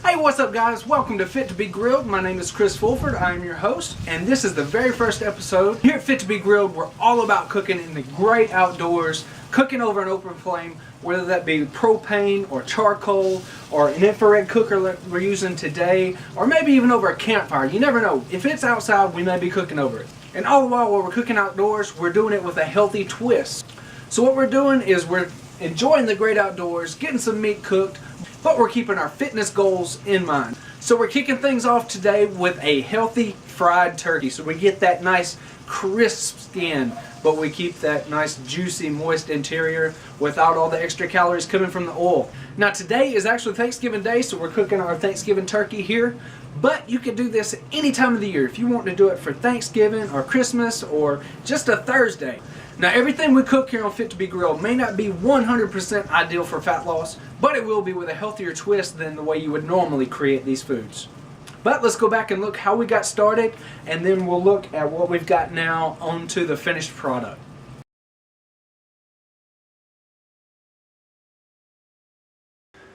Hey, what's up guys? Welcome to Fit to Be Grilled. My name is Kris Fulford. I am your host, and this is the very first episode. Here at Fit to Be Grilled, we're all about cooking in the great outdoors, cooking over an open flame, whether that be propane or charcoal or an infrared cooker that we're using today, or maybe even over a campfire. You never know. If it's outside, we may be cooking over it. And all the while we're cooking outdoors, we're doing it with a healthy twist. So what we're doing is we're enjoying the great outdoors, getting some meat cooked, but we're keeping our fitness goals in mind. So we're kicking things off today with a healthy fried turkey. So we get that nice crisp skin, but we keep that nice juicy moist interior without all the extra calories coming from the oil. Now today is actually Thanksgiving Day, so we're cooking our Thanksgiving turkey here. But you can do this any time of the year if you want to do it for Thanksgiving or Christmas or just a Thursday. Now everything we cook here on Fit to Be Grilled may not be 100% ideal for fat loss, but it will be with a healthier twist than the way you would normally create these foods. But let's go back and look how we got started, and then we'll look at what we've got now onto the finished product.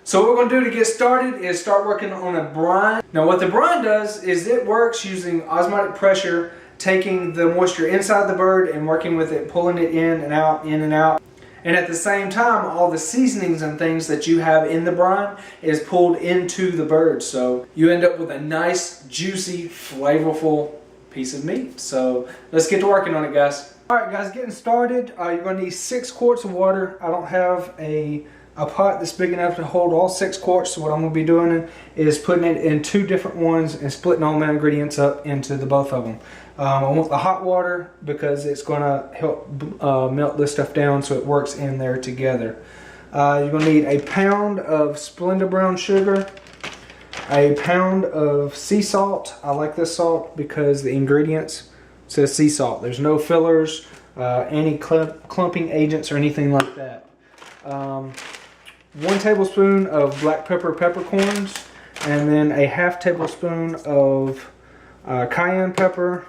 So what we're going to do to get started is start working on a brine. Now what the brine does is it works using osmotic pressure, taking the moisture inside the bird and working with it, pulling it in and out, in and out. And at the same time, all the seasonings and things that you have in the brine is pulled into the bird. So you end up with a nice, juicy, flavorful piece of meat. So let's get to working on it, guys. Alright guys, getting started, you're going to need 6 quarts of water. I don't have a pot that's big enough to hold all 6 quarts, so what I'm going to be doing is putting it in 2 different ones and splitting all my ingredients up into the both of them. I want the hot water because it's going to help melt this stuff down so it works in there together. You're going to need a pound of Splenda Brown Sugar, a pound of sea salt. I like this salt because the ingredients says sea salt. There's no fillers, any clumping agents or anything like that. 1 tablespoon of black peppercorns, and then a ½ tablespoon of cayenne pepper,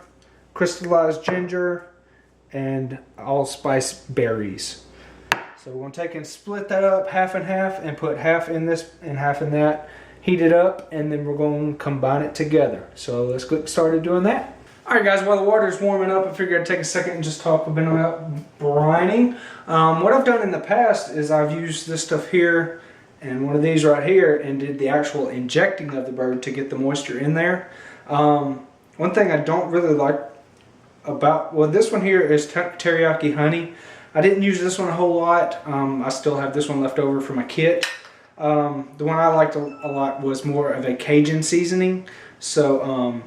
crystallized ginger, and allspice berries. So we're going to take and split that up half and half and put half in this and half in that. Heat it up, and then we're going to combine it together. So let's get started doing that. Alright guys, while the water is warming up, I figured I'd take a second and just talk a bit about brining. What I've done in the past is I've used this stuff here and one of these right here and did the actual injecting of the bird to get the moisture in there. One thing I don't really like about, well, this one here is teriyaki honey. I didn't use this one a whole lot. I still have this one left over from my kit. The one I liked a lot was more of a Cajun seasoning. So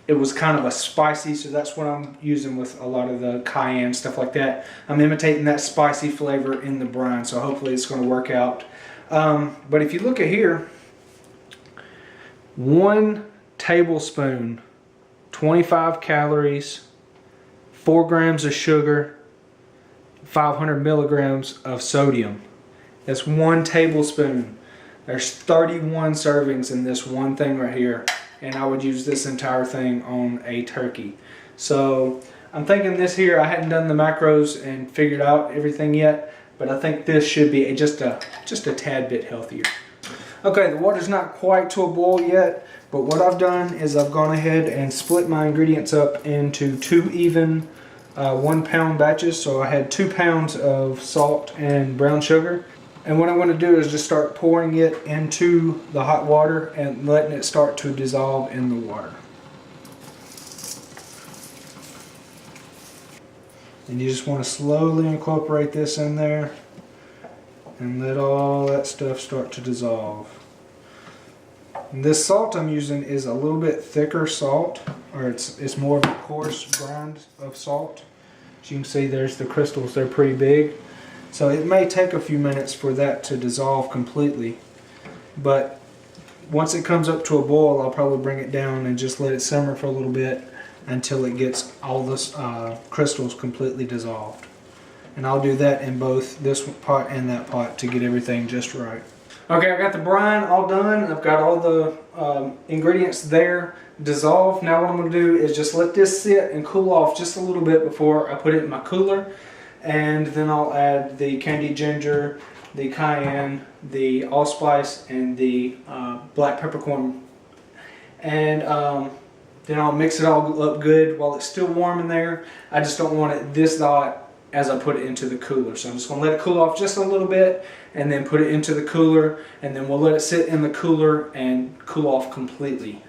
it was kind of a spicy, so that's what I'm using with a lot of the cayenne, stuff like that. I'm imitating that spicy flavor in the brine, so hopefully it's going to work out. But if you look at here, 1 tablespoon, 25 calories, 4 grams of sugar, 500 milligrams of sodium. That's 1 tablespoon. There's 31 servings in this one thing right here, and I would use this entire thing on a turkey. So I'm thinking this here, I hadn't done the macros and figured out everything yet, but I think this should be just a tad bit healthier. Okay, the water's not quite to a boil yet, but what I've done is I've gone ahead and split my ingredients up into 2 even 1 pound batches. So I had 2 pounds of salt and brown sugar. And what I'm going to do is just start pouring it into the hot water and letting it start to dissolve in the water. And you just want to slowly incorporate this in there and let all that stuff start to dissolve. And this salt I'm using is a little bit thicker salt, or it's more of a coarse grind of salt. As you can see, there's the crystals, they're pretty big. So it may take a few minutes for that to dissolve completely, but once it comes up to a boil, I'll probably bring it down and just let it simmer for a little bit until it gets all the crystals completely dissolved. And I'll do that in both this pot and that pot to get everything just right. Okay, I got the brine all done. I've got all the ingredients there dissolved. Now what I'm going to do is just let this sit and cool off just a little bit before I put it in my cooler. And then I'll add the candied ginger the cayenne, the allspice, and the black peppercorn. And then I'll mix it all up good while it's still warm in there. I just don't want it this hot as I put it into the cooler. So I'm just going to let it cool off just a little bit and then put it into the cooler, and then we'll let it sit in the cooler and cool off completely.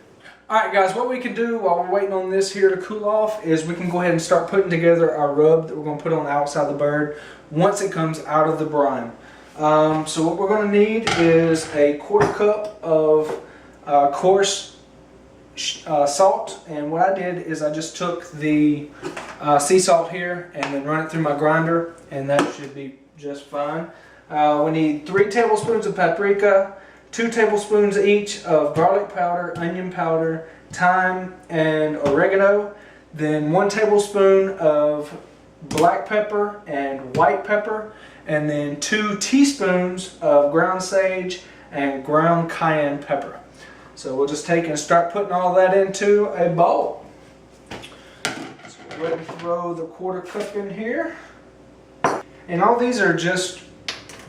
Alright guys, what we can do while we're waiting on this here to cool off is we can go ahead and start putting together our rub that we're going to put on the outside of the bird once it comes out of the brine. So what we're going to need is a 1/4 cup of coarse salt, and what I did is I just took the sea salt here and then run it through my grinder, and that should be just fine. We need 3 tablespoons of paprika, 2 tablespoons each of garlic powder, onion powder, thyme, and oregano, then 1 tablespoon of black pepper and white pepper, and then 2 teaspoons of ground sage and ground cayenne pepper. So we'll just take and start putting all that into a bowl. So we're ready to throw the 1/4 cup in here. And all these are just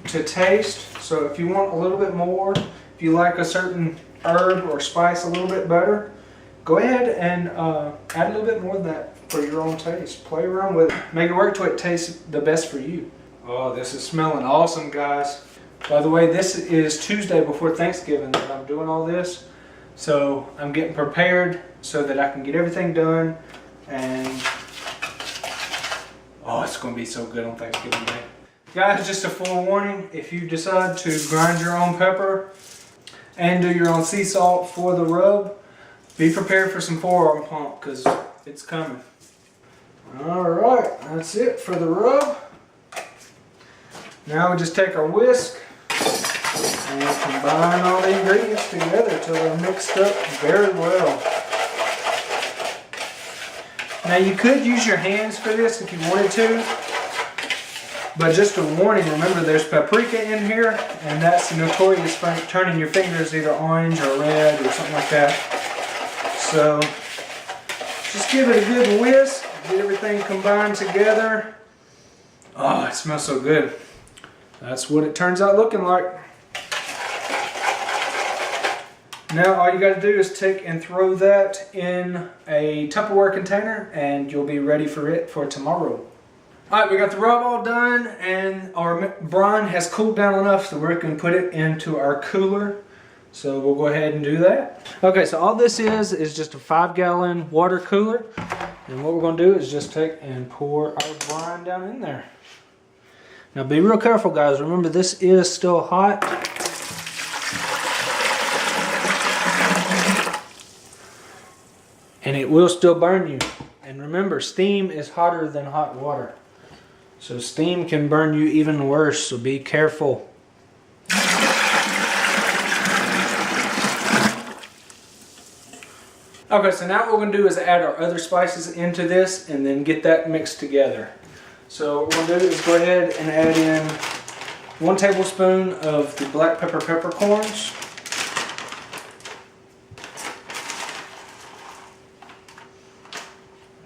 to taste. So if you want a little bit more, if you like a certain herb or spice a little bit better, go ahead and add a little bit more of that for your own taste. Play around with it. Make it work till it tastes the best for you. Oh, this is smelling awesome, guys. By the way, this is Tuesday before Thanksgiving that I'm doing all this. So I'm getting prepared so that I can get everything done, and oh, it's going to be so good on Thanksgiving Day. Guys, just a forewarning, if you decide to grind your own pepper and do your own sea salt for the rub, be prepared for some forearm pump because it's coming. Alright, that's it for the rub. Now we just take our whisk and combine all the ingredients together until they're mixed up very well. Now you could use your hands for this if you wanted to, but just a warning, remember there's paprika in here, and that's notorious for turning your fingers either orange or red or something like that. So just give it a good whisk, get everything combined together. Oh, it smells so good. That's what it turns out looking like. Now all you got to do is take and throw that in a Tupperware container, and you'll be ready for it for tomorrow. Alright, we got the rub all done, and our brine has cooled down enough so we're going to put it into our cooler. So we'll go ahead and do that. Okay, so all this is just a 5-gallon water cooler, and what we're going to do is just take and pour our brine down in there. Now be real careful, guys. Remember, this is still hot. And it will still burn you. And remember, steam is hotter than hot water. So steam can burn you even worse, so be careful. Okay, so now what we're going to do is add our other spices into this and then get that mixed together. So what we're going to do is go ahead and add in 1 tablespoon of the black pepper peppercorns.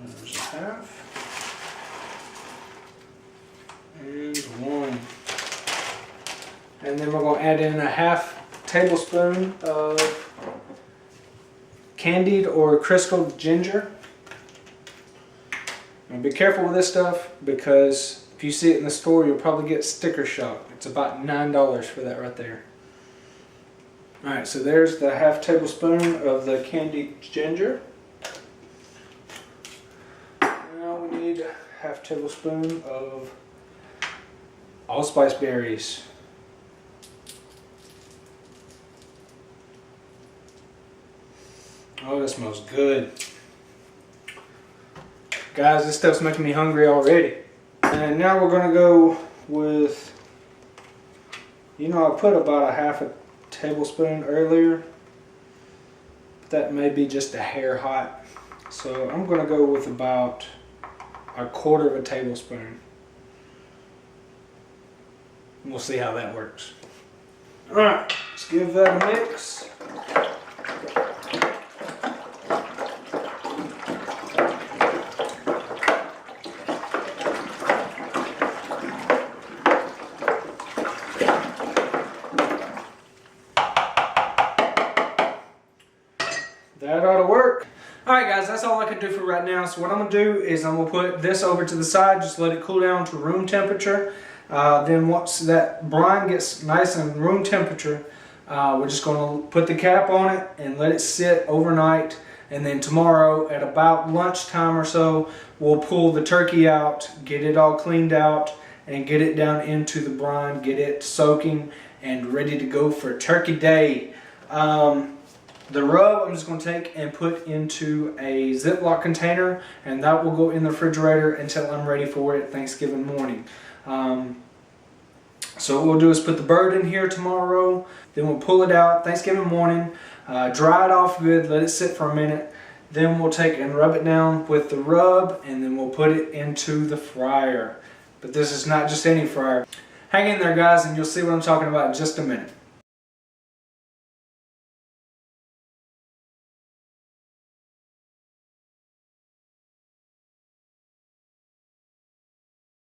There's half. And 1. And then we're going to add in a 1/2 tablespoon of candied or crystallized ginger. Now be careful with this stuff, because if you see it in the store, you'll probably get sticker shock. It's about $9 for that right there. Alright, so there's the 1/2 tablespoon of the candied ginger. Now we need a 1/2 tablespoon of allspice berries. Oh, that smells good. Guys, this stuff's making me hungry already. And now we're going to go with, you know, I put about a 1/2 tablespoon earlier. That may be just a hair hot. So I'm going to go with about a 1/4 tablespoon. We'll see how that works. Alright, let's give that a mix. That ought to work. Alright guys, that's all I can do for right now. So what I'm going to do is I'm going to put this over to the side, just let it cool down to room temperature. Then once that brine gets nice and room temperature, we're just going to put the cap on it and let it sit overnight. And then tomorrow at about lunchtime or so, we'll pull the turkey out, get it all cleaned out, and get it down into the brine, get it soaking and ready to go for Turkey Day. The rub I'm just going to take and put into a Ziploc container, and that will go in the refrigerator until I'm ready for it Thanksgiving morning. So what we'll do is put the bird in here tomorrow, then we'll pull it out Thanksgiving morning, dry it off good, let it sit for a minute, then we'll take and rub it down with the rub, and then we'll put it into the fryer. But this is not just any fryer. Hang in there guys and you'll see what I'm talking about in just a minute.